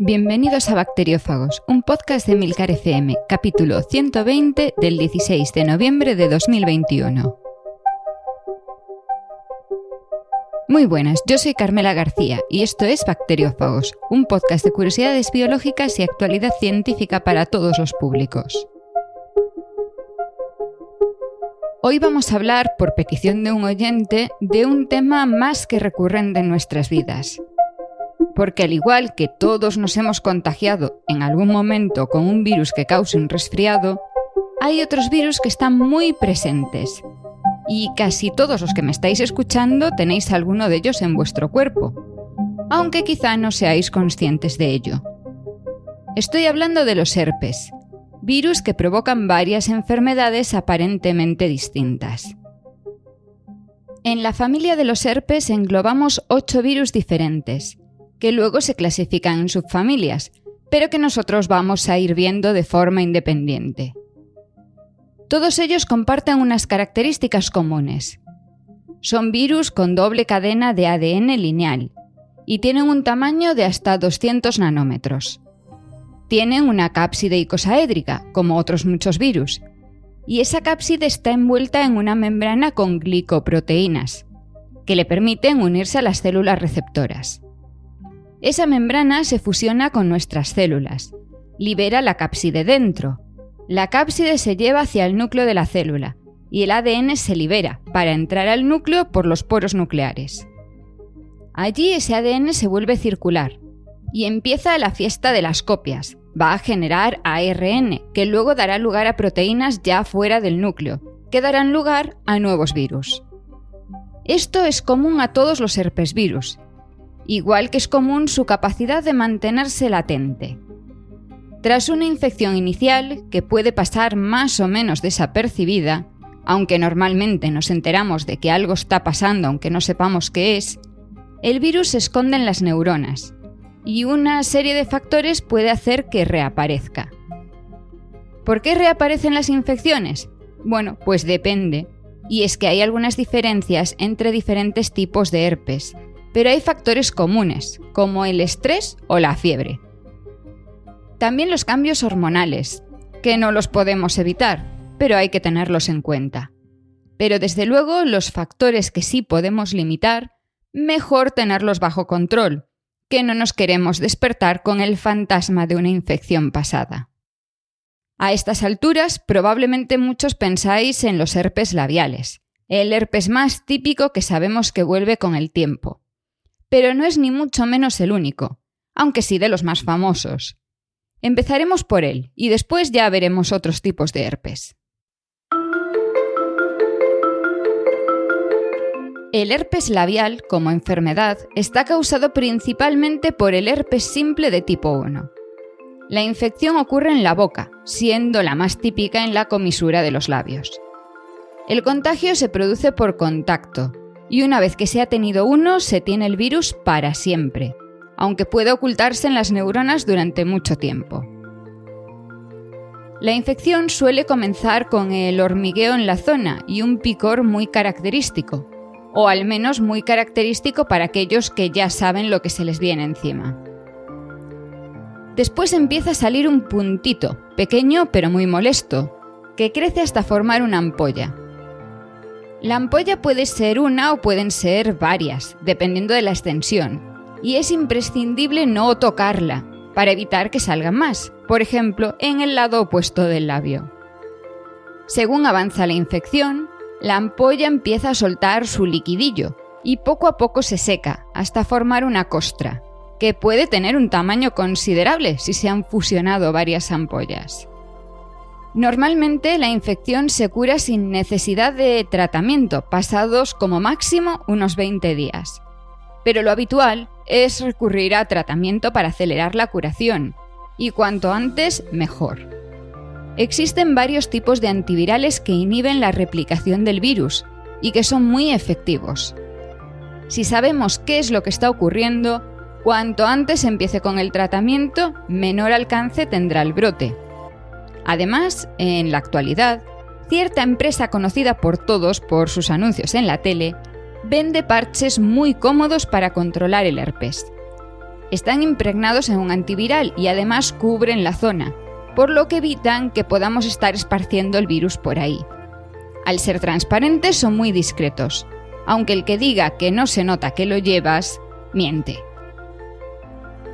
Bienvenidos a Bacteriófagos, un podcast de Milcar FM, capítulo 120 del 16 de noviembre de 2021. Muy buenas, yo soy Carmela García y esto es Bacteriófagos, un podcast de curiosidades biológicas y actualidad científica para todos los públicos. Hoy vamos a hablar, por petición de un oyente, de un tema más que recurrente en nuestras vidas. Porque al igual que todos nos hemos contagiado en algún momento con un virus que cause un resfriado, hay otros virus que están muy presentes. Y casi todos los que me estáis escuchando tenéis alguno de ellos en vuestro cuerpo, aunque quizá no seáis conscientes de ello. Estoy hablando de los herpes, virus que provocan varias enfermedades aparentemente distintas. En la familia de los herpes englobamos 8 virus diferentes, que luego se clasifican en subfamilias, pero que nosotros vamos a ir viendo de forma independiente. Todos ellos comparten unas características comunes. Son virus con doble cadena de ADN lineal y tienen un tamaño de hasta 200 nanómetros. Tienen una cápside icosaédrica, como otros muchos virus, y esa cápside está envuelta en una membrana con glicoproteínas, que le permiten unirse a las células receptoras. Esa membrana se fusiona con nuestras células, libera la cápside dentro. La cápside se lleva hacia el núcleo de la célula y el ADN se libera para entrar al núcleo por los poros nucleares. Allí ese ADN se vuelve circular y empieza la fiesta de las copias. Va a generar ARN, que luego dará lugar a proteínas ya fuera del núcleo, que darán lugar a nuevos virus. Esto es común a todos los herpesvirus, igual que es común su capacidad de mantenerse latente. Tras una infección inicial, que puede pasar más o menos desapercibida, aunque normalmente nos enteramos de que algo está pasando aunque no sepamos qué es, el virus se esconde en las neuronas, y una serie de factores puede hacer que reaparezca. ¿Por qué reaparecen las infecciones? Bueno, pues depende, y es que hay algunas diferencias entre diferentes tipos de herpes, pero hay factores comunes, como el estrés o la fiebre. También los cambios hormonales, que no los podemos evitar, pero hay que tenerlos en cuenta. Pero desde luego los factores que sí podemos limitar, mejor tenerlos bajo control, que no nos queremos despertar con el fantasma de una infección pasada. A estas alturas, probablemente muchos pensáis en los herpes labiales, el herpes más típico que sabemos que vuelve con el tiempo. Pero no es ni mucho menos el único, aunque sí de los más famosos. Empezaremos por él y después ya veremos otros tipos de herpes. El herpes labial, como enfermedad, está causado principalmente por el herpes simple de tipo 1. La infección ocurre en la boca, siendo la más típica en la comisura de los labios. El contagio se produce por contacto, y una vez que se ha tenido uno, se tiene el virus para siempre, aunque puede ocultarse en las neuronas durante mucho tiempo. La infección suele comenzar con el hormigueo en la zona y un picor muy característico, o al menos muy característico para aquellos que ya saben lo que se les viene encima. Después empieza a salir un puntito, pequeño pero muy molesto, que crece hasta formar una ampolla. La ampolla puede ser una o pueden ser varias, dependiendo de la extensión, y es imprescindible no tocarla, para evitar que salgan más, por ejemplo, en el lado opuesto del labio. Según avanza la infección, la ampolla empieza a soltar su liquidillo, y poco a poco se seca, hasta formar una costra, que puede tener un tamaño considerable si se han fusionado varias ampollas. Normalmente la infección se cura sin necesidad de tratamiento, pasados como máximo unos 20 días. Pero lo habitual es recurrir a tratamiento para acelerar la curación, y cuanto antes, mejor. Existen varios tipos de antivirales que inhiben la replicación del virus y que son muy efectivos. Si sabemos qué es lo que está ocurriendo, cuanto antes empiece con el tratamiento, menor alcance tendrá el brote. Además, en la actualidad, cierta empresa conocida por todos por sus anuncios en la tele vende parches muy cómodos para controlar el herpes. están impregnados en un antiviral y además cubren la zona, por lo que evitan que podamos estar esparciendo el virus por ahí. Al ser transparentes son muy discretos, aunque el que diga que no se nota que lo llevas, miente.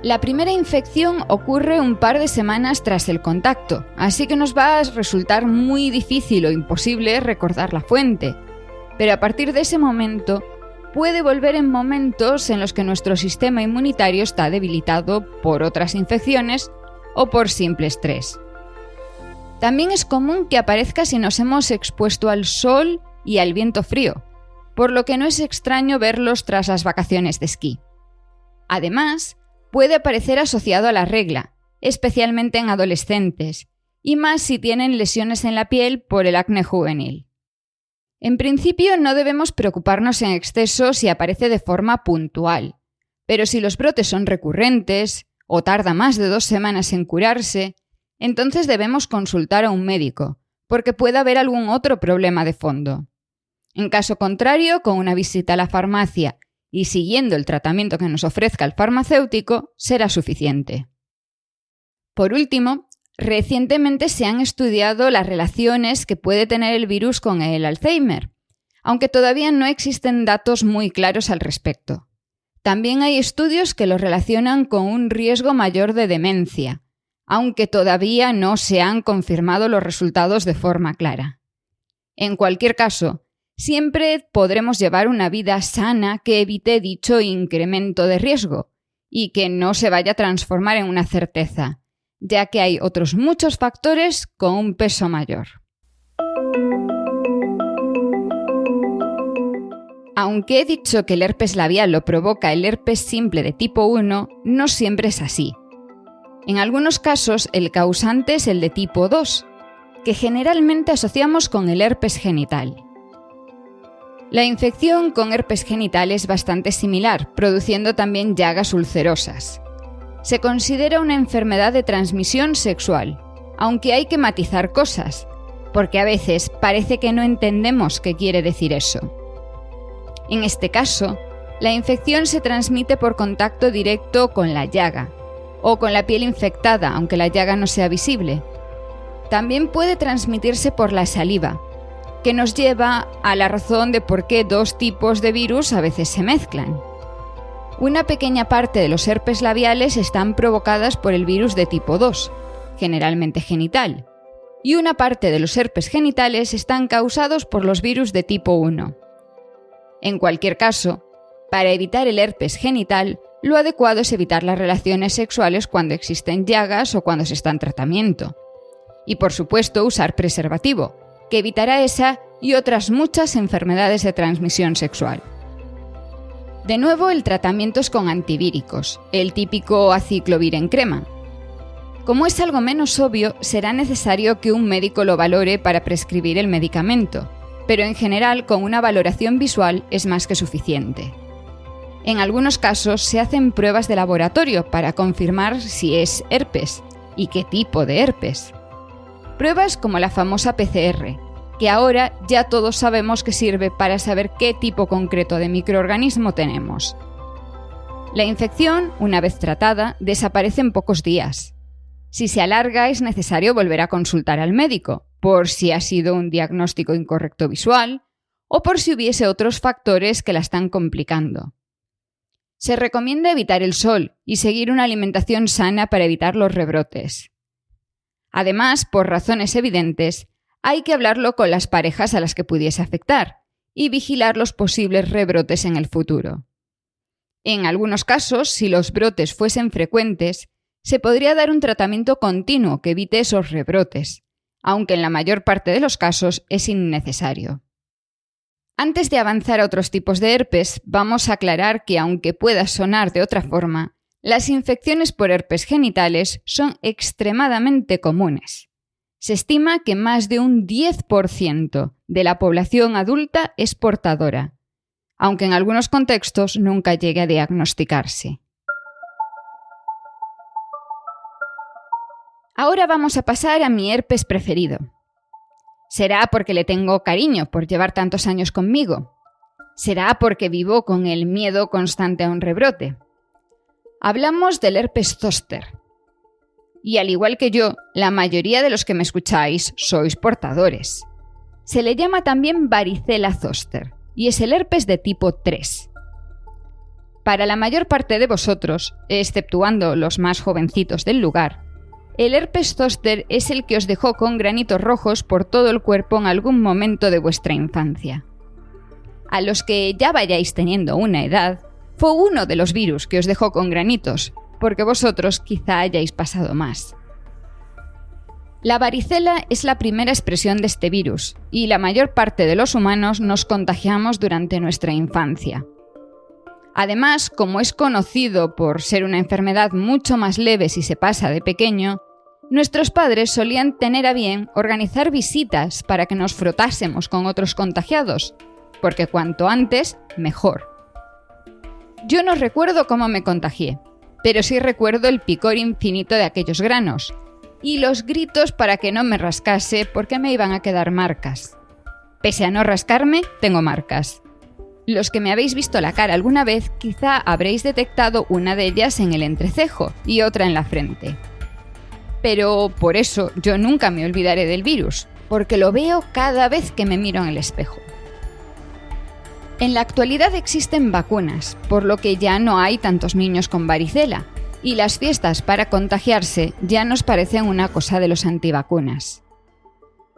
La primera infección ocurre un par de semanas tras el contacto, así que nos va a resultar muy difícil o imposible recordar la fuente. Pero a partir de ese momento, puede volver en momentos en los que nuestro sistema inmunitario está debilitado por otras infecciones o por simple estrés. También es común que aparezca si nos hemos expuesto al sol y al viento frío, por lo que no es extraño verlos tras las vacaciones de esquí. Además, puede aparecer asociado a la regla, especialmente en adolescentes, y más si tienen lesiones en la piel por el acné juvenil. En principio no debemos preocuparnos en exceso si aparece de forma puntual, pero si los brotes son recurrentes o tarda más de 2 semanas en curarse, entonces debemos consultar a un médico, porque puede haber algún otro problema de fondo. En caso contrario, con una visita a la farmacia y siguiendo el tratamiento que nos ofrezca el farmacéutico, será suficiente. Por último, recientemente se han estudiado las relaciones que puede tener el virus con el Alzheimer, aunque todavía no existen datos muy claros al respecto. También hay estudios que lo relacionan con un riesgo mayor de demencia, aunque todavía no se han confirmado los resultados de forma clara. En cualquier caso, siempre podremos llevar una vida sana que evite dicho incremento de riesgo y que no se vaya a transformar en una certeza, ya que hay otros muchos factores con un peso mayor. Aunque he dicho que el herpes labial lo provoca el herpes simple de tipo 1, no siempre es así. En algunos casos, el causante es el de tipo 2, que generalmente asociamos con el herpes genital. La infección con herpes genital es bastante similar, produciendo también llagas ulcerosas. Se considera una enfermedad de transmisión sexual, aunque hay que matizar cosas, porque a veces parece que no entendemos qué quiere decir eso. En este caso, la infección se transmite por contacto directo con la llaga, o con la piel infectada, aunque la llaga no sea visible. También puede transmitirse por la saliva, que nos lleva a la razón de por qué 2 tipos de virus a veces se mezclan. Una pequeña parte de los herpes labiales están provocadas por el virus de tipo 2, generalmente genital, y una parte de los herpes genitales están causados por los virus de tipo 1. En cualquier caso, para evitar el herpes genital, lo adecuado es evitar las relaciones sexuales cuando existen llagas o cuando se está en tratamiento. Y por supuesto usar preservativo, que evitará esa y otras muchas enfermedades de transmisión sexual. De nuevo, el tratamiento es con antivíricos, el típico aciclovir en crema. Como es algo menos obvio, será necesario que un médico lo valore para prescribir el medicamento, pero en general con una valoración visual es más que suficiente. En algunos casos se hacen pruebas de laboratorio para confirmar si es herpes y qué tipo de herpes. Pruebas como la famosa PCR, que ahora ya todos sabemos que sirve para saber qué tipo concreto de microorganismo tenemos. La infección, una vez tratada, desaparece en pocos días. Si se alarga, es necesario volver a consultar al médico, por si ha sido un diagnóstico incorrecto visual o por si hubiese otros factores que la están complicando. Se recomienda evitar el sol y seguir una alimentación sana para evitar los rebrotes. Además, por razones evidentes, hay que hablarlo con las parejas a las que pudiese afectar y vigilar los posibles rebrotes en el futuro. En algunos casos, si los brotes fuesen frecuentes, se podría dar un tratamiento continuo que evite esos rebrotes, aunque en la mayor parte de los casos es innecesario. Antes de avanzar a otros tipos de herpes, vamos a aclarar que, aunque pueda sonar de otra forma, las infecciones por herpes genitales son extremadamente comunes. Se estima que más de un 10% de la población adulta es portadora, aunque en algunos contextos nunca llegue a diagnosticarse. Ahora vamos a pasar a mi herpes preferido. ¿Será porque le tengo cariño por llevar tantos años conmigo? ¿Será porque vivo con el miedo constante a un rebrote? Hablamos del herpes zóster. Y al igual que yo, la mayoría de los que me escucháis sois portadores. Se le llama también varicela zóster y es el herpes de tipo 3. Para la mayor parte de vosotros, exceptuando los más jovencitos del lugar, el herpes zóster es el que os dejó con granitos rojos por todo el cuerpo en algún momento de vuestra infancia. A los que ya vayáis teniendo una edad, fue uno de los virus que os dejó con granitos, porque vosotros quizá hayáis pasado más. La varicela es la primera expresión de este virus, y la mayor parte de los humanos nos contagiamos durante nuestra infancia. Además, como es conocido por ser una enfermedad mucho más leve si se pasa de pequeño, nuestros padres solían tener a bien organizar visitas para que nos frotásemos con otros contagiados, porque cuanto antes, mejor. Yo no recuerdo cómo me contagié, pero sí recuerdo el picor infinito de aquellos granos y los gritos para que no me rascase porque me iban a quedar marcas. Pese a no rascarme, tengo marcas. Los que me habéis visto la cara alguna vez quizá habréis detectado una de ellas en el entrecejo y otra en la frente. Pero por eso yo nunca me olvidaré del virus, porque lo veo cada vez que me miro en el espejo. En la actualidad existen vacunas, por lo que ya no hay tantos niños con varicela, y las fiestas para contagiarse ya nos parecen una cosa de los antivacunas.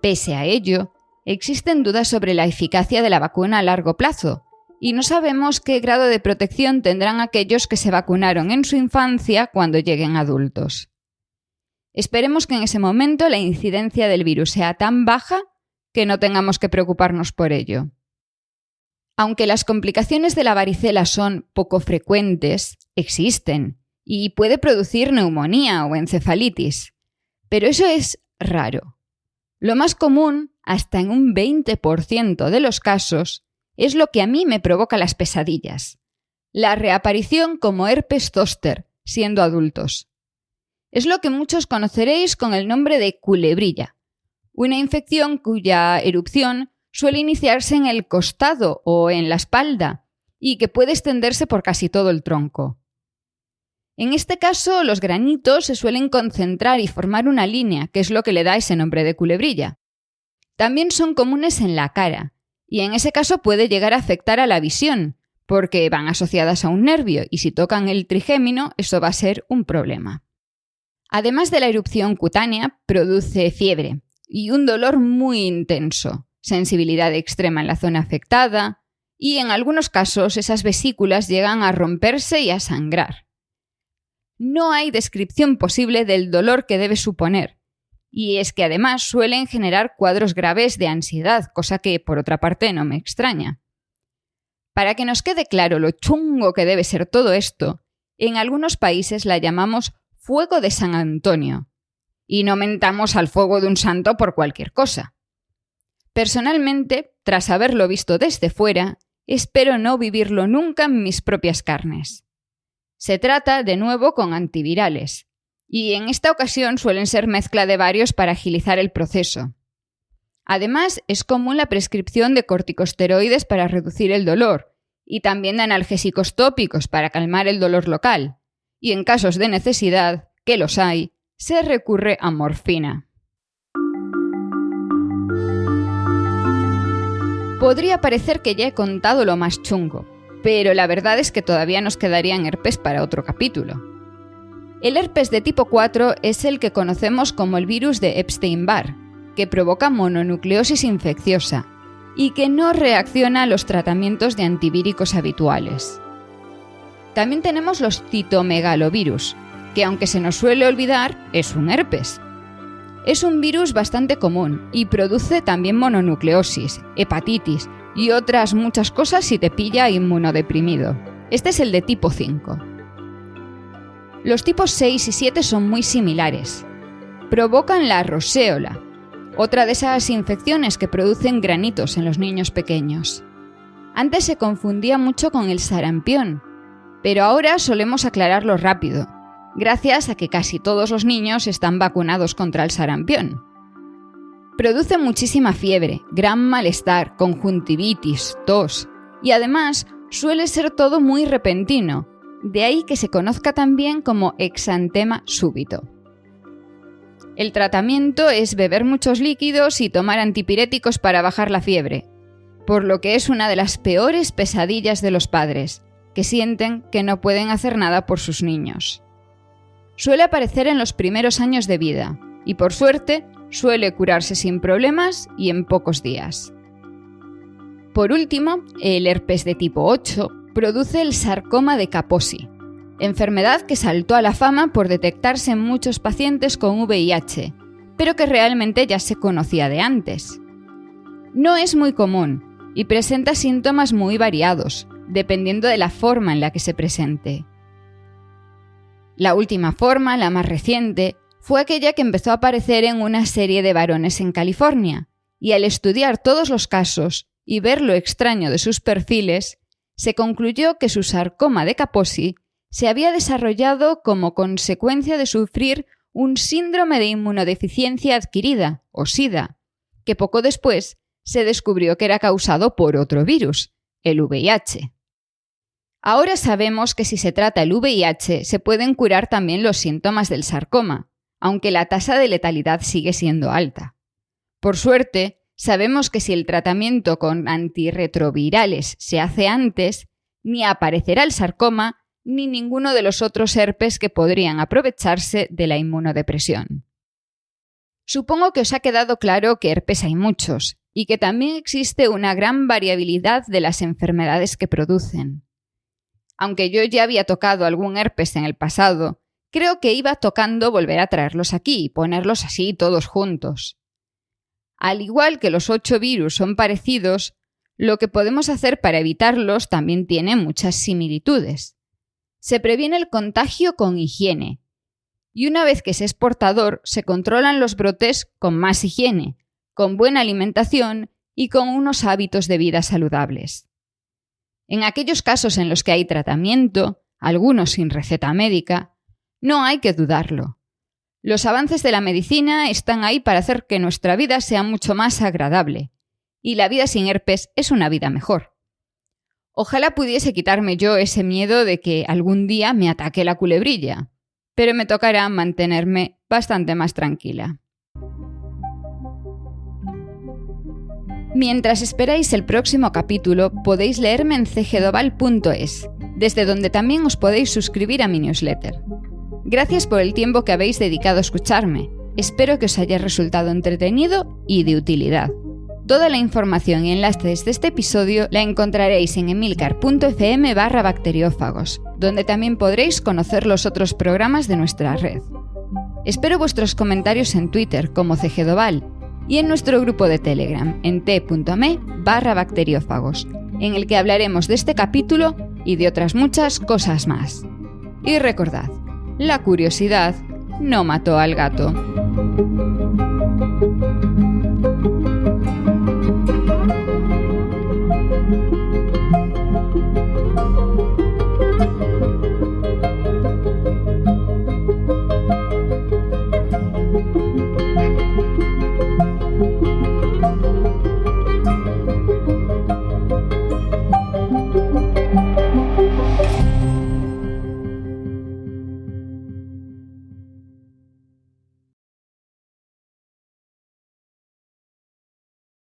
Pese a ello, existen dudas sobre la eficacia de la vacuna a largo plazo, y no sabemos qué grado de protección tendrán aquellos que se vacunaron en su infancia cuando lleguen adultos. Esperemos que en ese momento la incidencia del virus sea tan baja que no tengamos que preocuparnos por ello. Aunque las complicaciones de la varicela son poco frecuentes, existen, y puede producir neumonía o encefalitis, pero eso es raro. Lo más común, hasta en un 20% de los casos, es lo que a mí me provoca las pesadillas: la reaparición como herpes zóster, siendo adultos. Es lo que muchos conoceréis con el nombre de culebrilla, una infección cuya erupción suele iniciarse en el costado o en la espalda y que puede extenderse por casi todo el tronco. En este caso, los granitos se suelen concentrar y formar una línea, que es lo que le da ese nombre de culebrilla. También son comunes en la cara, y en ese caso puede llegar a afectar a la visión, porque van asociadas a un nervio y si tocan el trigémino, eso va a ser un problema. Además de la erupción cutánea, produce fiebre y un dolor muy intenso, sensibilidad extrema en la zona afectada y en algunos casos esas vesículas llegan a romperse y a sangrar. No hay descripción posible del dolor que debe suponer, y es que además suelen generar cuadros graves de ansiedad, cosa que por otra parte no me extraña. Para que nos quede claro lo chungo que debe ser todo esto, en algunos países la llamamos fuego de San Antonio, y no mentamos al fuego de un santo por cualquier cosa. Personalmente, tras haberlo visto desde fuera, espero no vivirlo nunca en mis propias carnes. Se trata, de nuevo, con antivirales, y en esta ocasión suelen ser mezcla de varios para agilizar el proceso. Además, es común la prescripción de corticosteroides para reducir el dolor, y también de analgésicos tópicos para calmar el dolor local, y en casos de necesidad, que los hay, se recurre a morfina. Podría parecer que ya he contado lo más chungo, pero la verdad es que todavía nos quedarían herpes para otro capítulo. El herpes de tipo 4 es el que conocemos como el virus de Epstein-Barr, que provoca mononucleosis infecciosa y que no reacciona a los tratamientos de antivíricos habituales. También tenemos los citomegalovirus, que aunque se nos suele olvidar, es un herpes. Es un virus bastante común y produce también mononucleosis, hepatitis y otras muchas cosas si te pilla inmunodeprimido. Este es el de tipo 5. Los tipos 6 y 7 son muy similares. Provocan la roséola, otra de esas infecciones que producen granitos en los niños pequeños. Antes se confundía mucho con el sarampión, pero ahora solemos aclararlo rápido, gracias a que casi todos los niños están vacunados contra el sarampión. Produce muchísima fiebre, gran malestar, conjuntivitis, tos y además suele ser todo muy repentino, de ahí que se conozca también como exantema súbito. El tratamiento es beber muchos líquidos y tomar antipiréticos para bajar la fiebre, por lo que es una de las peores pesadillas de los padres, que sienten que no pueden hacer nada por sus niños. Suele aparecer en los primeros años de vida y, por suerte, suele curarse sin problemas y en pocos días. Por último, el herpes de tipo 8 produce el sarcoma de Kaposi, enfermedad que saltó a la fama por detectarse en muchos pacientes con VIH, pero que realmente ya se conocía de antes. No es muy común y presenta síntomas muy variados, dependiendo de la forma en la que se presente. La última forma, la más reciente, fue aquella que empezó a aparecer en una serie de varones en California, y al estudiar todos los casos y ver lo extraño de sus perfiles, se concluyó que su sarcoma de Kaposi se había desarrollado como consecuencia de sufrir un síndrome de inmunodeficiencia adquirida, o SIDA, que poco después se descubrió que era causado por otro virus, el VIH. Ahora sabemos que si se trata el VIH se pueden curar también los síntomas del sarcoma, aunque la tasa de letalidad sigue siendo alta. Por suerte, sabemos que si el tratamiento con antirretrovirales se hace antes, ni aparecerá el sarcoma ni ninguno de los otros herpes que podrían aprovecharse de la inmunodepresión. Supongo que os ha quedado claro que herpes hay muchos y que también existe una gran variabilidad de las enfermedades que producen. Aunque yo ya había tocado algún herpes en el pasado, creo que iba tocando volver a traerlos aquí y ponerlos así todos juntos. Al igual que los 8 virus son parecidos, lo que podemos hacer para evitarlos también tiene muchas similitudes. Se previene el contagio con higiene, y una vez que se es portador, se controlan los brotes con más higiene, con buena alimentación y con unos hábitos de vida saludables. En aquellos casos en los que hay tratamiento, algunos sin receta médica, no hay que dudarlo. Los avances de la medicina están ahí para hacer que nuestra vida sea mucho más agradable, y la vida sin herpes es una vida mejor. Ojalá pudiese quitarme yo ese miedo de que algún día me ataque la culebrilla, pero me tocará mantenerme bastante más tranquila. Mientras esperáis el próximo capítulo, podéis leerme en cgdoval.es, desde donde también os podéis suscribir a mi newsletter. Gracias por el tiempo que habéis dedicado a escucharme. Espero que os haya resultado entretenido y de utilidad. Toda la información y enlaces de este episodio la encontraréis en emilcar.fm/bacteriófagos, donde también podréis conocer los otros programas de nuestra red. Espero vuestros comentarios en Twitter como cgdoval y en nuestro grupo de Telegram en t.me/bacteriófagos, en el que hablaremos de este capítulo y de otras muchas cosas más. Y recordad, la curiosidad no mató al gato.